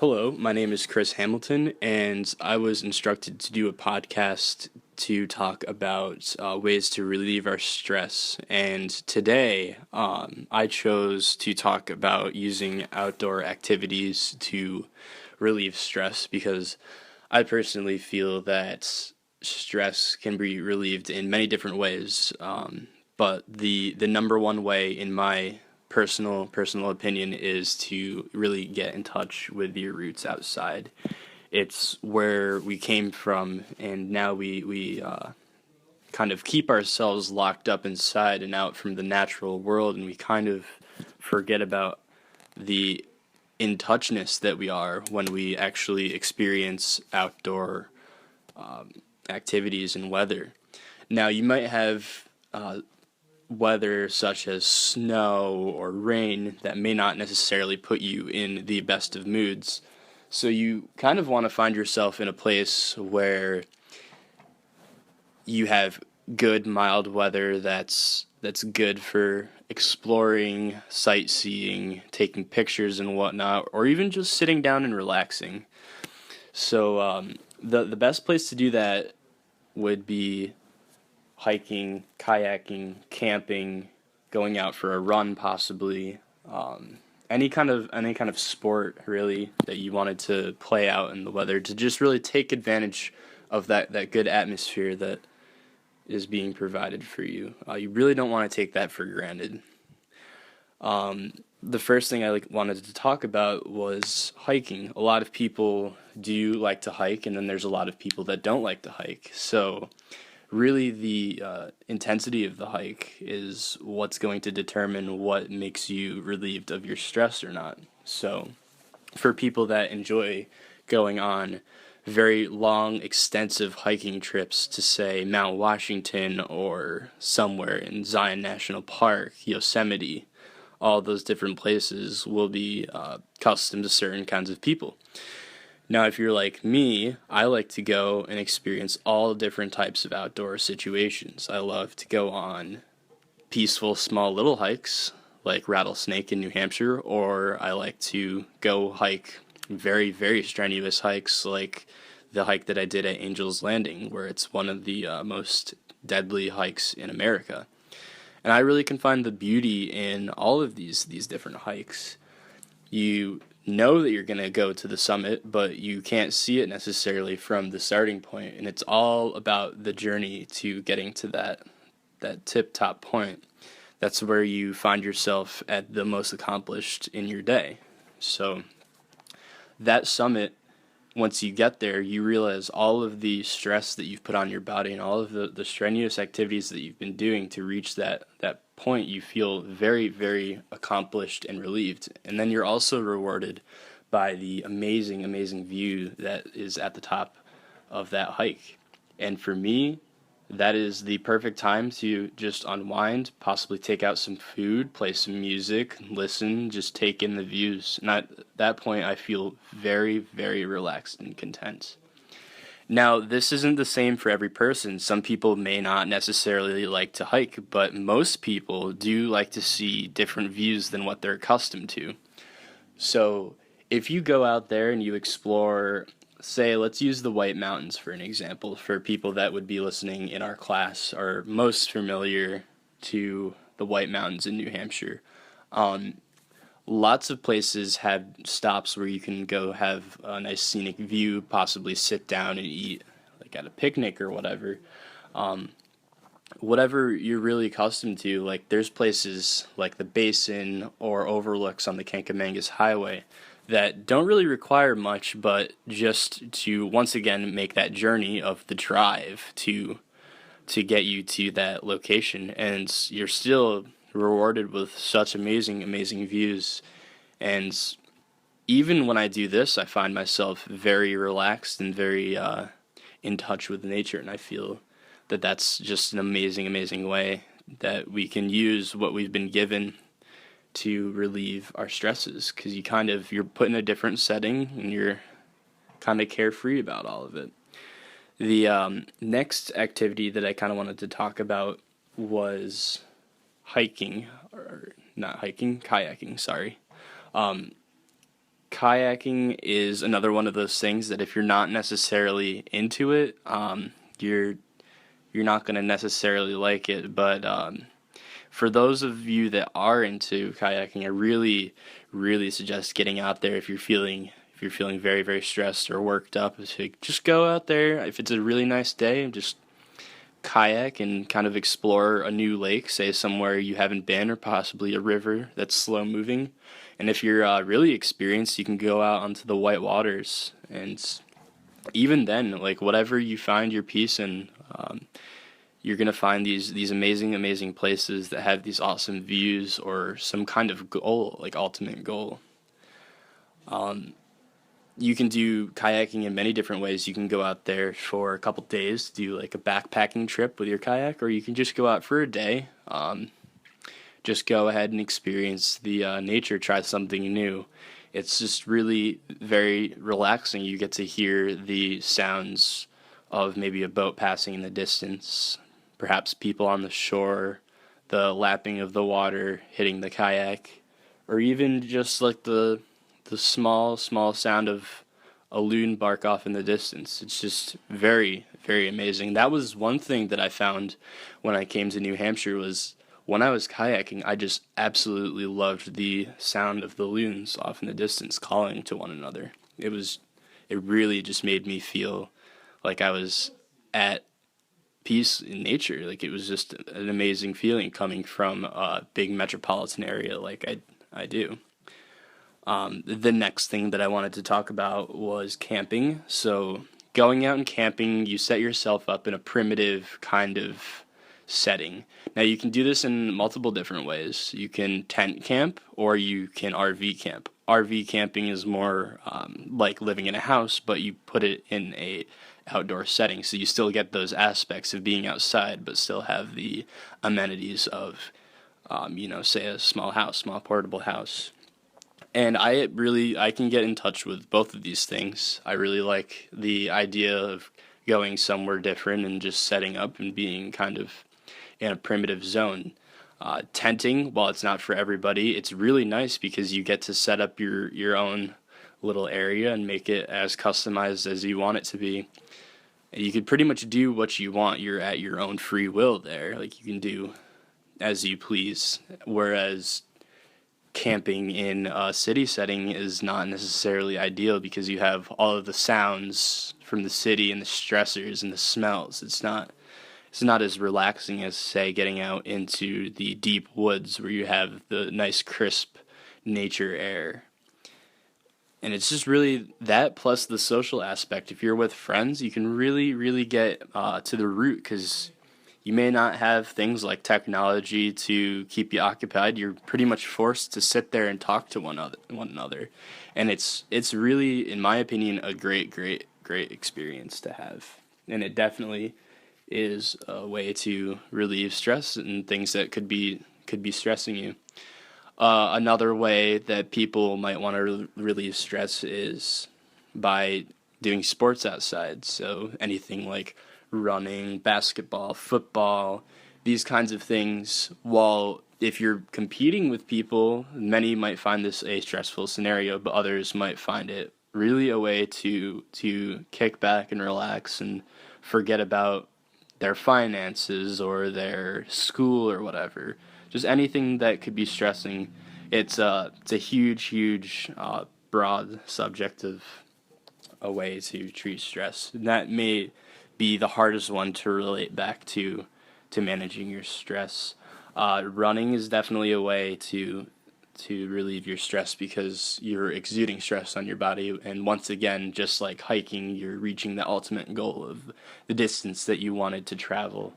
Hello, my name is Chris Hamilton, and I was instructed to do a podcast to talk about ways to relieve our stress. And today, I chose to talk about using outdoor activities to relieve stress because I personally feel that stress can be relieved in many different ways. But the number one way, in my personal opinion, is to really get in touch with your roots outside. It's where we came from, and now we kind of keep ourselves locked up inside and out from the natural world, and we kind of forget about the in touchness that we are when we actually experience outdoor activities and weather. Now, you might have weather such as snow or rain that may not necessarily put you in the best of moods. So you kind of want to find yourself in a place where you have good mild weather that's good for exploring, sightseeing, taking pictures and whatnot, or even just sitting down and relaxing. So the best place to do that would be hiking, kayaking, camping, going out for a run, possibly. Any kind of sport really that you wanted to play out in the weather to just really take advantage of that good atmosphere that is being provided for you. You really don't want to take that for granted. The first thing I wanted to talk about was hiking. A lot of people do like to hike, and then there's a lot of people that don't like to hike. So really the intensity of the hike is what's going to determine what makes you relieved of your stress or not. So for people that enjoy going on very long, extensive hiking trips to, say, Mount Washington or somewhere in Zion National Park, Yosemite, all those different places will be custom to certain kinds of people. Now, if you're like me, I like to go and experience all different types of outdoor situations. I love to go on peaceful, small little hikes like Rattlesnake in New Hampshire, or I like to go hike very, very strenuous hikes like the hike that I did at Angel's Landing, where it's one of the most deadly hikes in America. And I really can find the beauty in all of these different hikes. You know that you're going to go to the summit, but you can't see it necessarily from the starting point, and it's all about the journey to getting to that tip top point. That's where you find yourself at the most accomplished in your day. So that summit, once you get there, you realize all of the stress that you've put on your body and all of the strenuous activities that you've been doing to reach that point. You feel very, very accomplished and relieved. And then you're also rewarded by the amazing, amazing view that is at the top of that hike. And for me, that is the perfect time to just unwind, possibly take out some food, play some music, listen, just take in the views. And at that point, I feel very, very relaxed and content. Now, this isn't the same for every person. Some people may not necessarily like to hike, but most people do like to see different views than what they're accustomed to. So, if you go out there and you explore, say, let's use the White Mountains for an example, for people that would be listening in our class are most familiar to the White Mountains in New Hampshire. Lots of places have stops where you can go have a nice scenic view, possibly sit down and eat, like at a picnic or whatever. Whatever you're really accustomed to, like there's places like the Basin or overlooks on the Kankamangas Highway that don't really require much, but just to once again make that journey of the drive to get you to that location, and you're still rewarded with such amazing, amazing views. And even when I do this, I find myself very relaxed and very in touch with nature, and I feel that that's just an amazing, amazing way that we can use what we've been given to relieve our stresses, because you're put in a different setting and you're kind of carefree about all of it. The next activity that I kind of wanted to talk about was hiking, or not hiking, kayaking, sorry. kayaking is another one of those things that if you're not necessarily into it, you're not going to necessarily like it. But for those of you that are into kayaking, I really, really suggest getting out there if you're feeling very, very stressed or worked up. To just go out there. If it's a really nice day, just kayak and kind of explore a new lake, say somewhere you haven't been, or possibly a river that's slow moving. And if you're really experienced, you can go out onto the white waters. And even then, like whatever you find your peace in, you're gonna find these amazing, amazing places that have these awesome views or some kind of goal, like ultimate goal. You can do kayaking in many different ways. You can go out there for a couple days, do like a backpacking trip with your kayak, or you can just go out for a day. Just go ahead and experience the nature, try something new. It's just really very relaxing. You get to hear the sounds of maybe a boat passing in the distance, perhaps people on the shore, the lapping of the water hitting the kayak, or even just like the small, small sound of a loon bark off in the distance. It's just very, very amazing. That was one thing that I found when I came to New Hampshire was when I was kayaking, I just absolutely loved the sound of the loons off in the distance calling to one another. It really just made me feel like I was at peace in nature. Like it was just an amazing feeling coming from a big metropolitan area like I do. The next thing that I wanted to talk about was camping. So, going out and camping, you set yourself up in a primitive kind of setting. Now, you can do this in multiple different ways. You can tent camp or you can RV camp. RV camping is more like living in a house, but you put it in a outdoor setting. So you still get those aspects of being outside, but still have the amenities of, say a small house, small portable house. And I can get in touch with both of these things. I really like the idea of going somewhere different and just setting up and being kind of in a primitive zone. Tenting, while it's not for everybody, it's really nice because you get to set up your own little area and make it as customized as you want it to be. And you could pretty much do what you want. You're at your own free will there. Like you can do as you please. Whereas camping in a city setting is not necessarily ideal because you have all of the sounds from the city and the stressors and the smells. It's not as relaxing as, say, getting out into the deep woods where you have the nice crisp nature air. And it's just really that plus the social aspect. If you're with friends, you can really, really get to the root because you may not have things like technology to keep you occupied. You're pretty much forced to sit there and talk to one another. And it's really, in my opinion, a great, great, great experience to have. And it definitely is a way to relieve stress and things that could be stressing you. Another way that people might want to relieve stress is by doing sports outside. So anything like running, basketball, football, these kinds of things. While if you're competing with people, many might find this a stressful scenario, but others might find it really a way to kick back and relax and forget about their finances or their school or whatever. Just anything that could be stressing. It's a huge, huge, broad subject of a way to treat stress. And that may be the hardest one to relate back to managing your stress. Running is definitely a way to relieve your stress because you're exuding stress on your body, and once again, just like hiking, you're reaching the ultimate goal of the distance that you wanted to travel.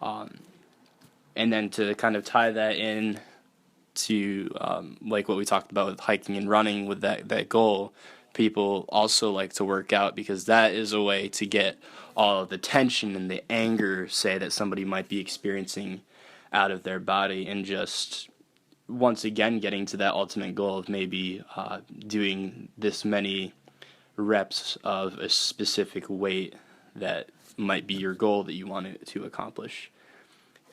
And then to kind of tie that in to like what we talked about with hiking and running with that goal, people also like to work out because that is a way to get all of the tension and the anger, say, that somebody might be experiencing out of their body, and just once again getting to that ultimate goal of maybe doing this many reps of a specific weight that might be your goal that you want to accomplish.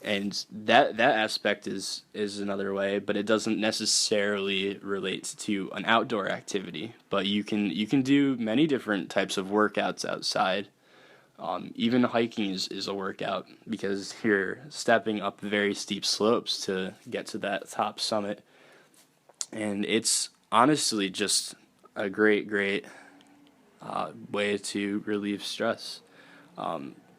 And that aspect is another way, but it doesn't necessarily relate to an outdoor activity. But you can do many different types of workouts outside. Even hiking is a workout because you're stepping up very steep slopes to get to that top summit, and it's honestly just a great way to relieve stress.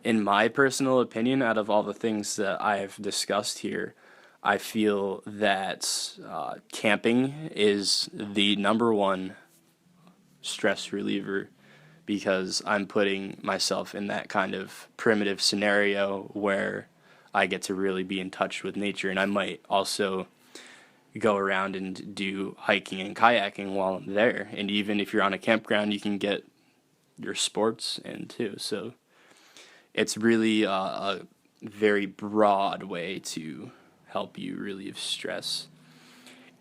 In my personal opinion, out of all the things that I've discussed here, I feel that camping is the number one stress reliever because I'm putting myself in that kind of primitive scenario where I get to really be in touch with nature. And I might also go around and do hiking and kayaking while I'm there. And even if you're on a campground, you can get your sports in too. So it's really a very broad way to help you relieve stress.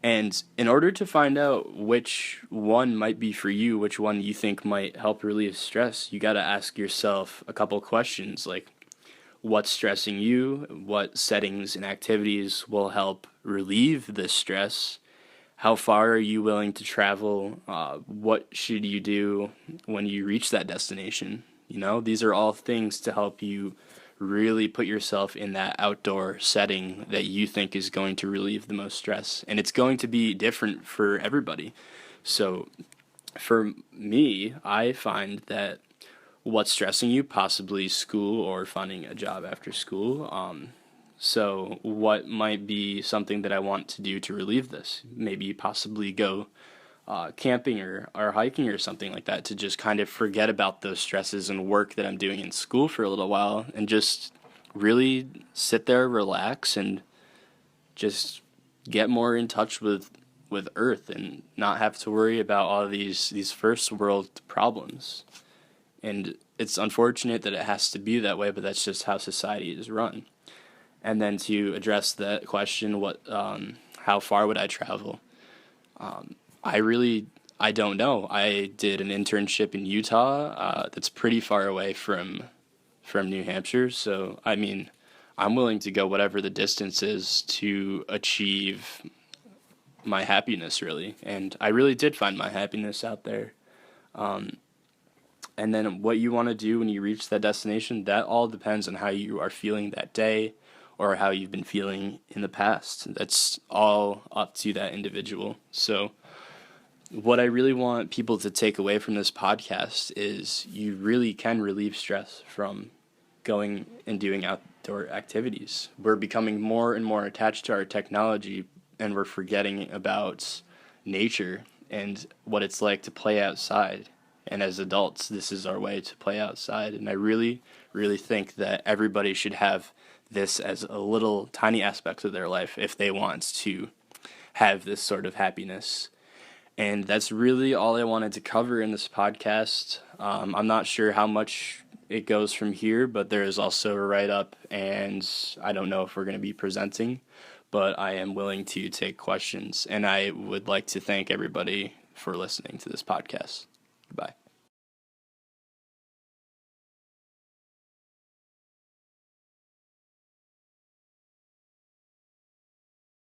And in order to find out which one might be for you, which one you think might help relieve stress, you got to ask yourself a couple questions like what's stressing you, what settings and activities will help relieve the stress, how far are you willing to travel, what should you do when you reach that destination. These are all things to help you really put yourself in that outdoor setting that you think is going to relieve the most stress. And it's going to be different for everybody. So for me, I find that what's stressing you, possibly school or finding a job after school. So what might be something that I want to do to relieve this? Maybe possibly go camping or hiking or something like that to just kind of forget about those stresses and work that I'm doing in school for a little while and just really sit there, relax, and just get more in touch with Earth and not have to worry about all these first world problems. And it's unfortunate that it has to be that way, but that's just how society is run. And then to address that question, how far would I travel? I don't know. I did an internship in Utah. That's pretty far away from New Hampshire. So I mean, I'm willing to go whatever the distance is to achieve my happiness, really. And I really did find my happiness out there. And then what you want to do when you reach that destination, that all depends on how you are feeling that day or how you've been feeling in the past. That's all up to that individual. So what I really want people to take away from this podcast is you really can relieve stress from going and doing outdoor activities. We're becoming more and more attached to our technology, and we're forgetting about nature and what it's like to play outside. And as adults, this is our way to play outside. And I really, really think that everybody should have this as a little tiny aspect of their life if they want to have this sort of happiness. And that's really all I wanted to cover in this podcast. I'm not sure how much it goes from here, but there is also a write-up, and I don't know if we're going to be presenting, but I am willing to take questions. And I would like to thank everybody for listening to this podcast. Goodbye.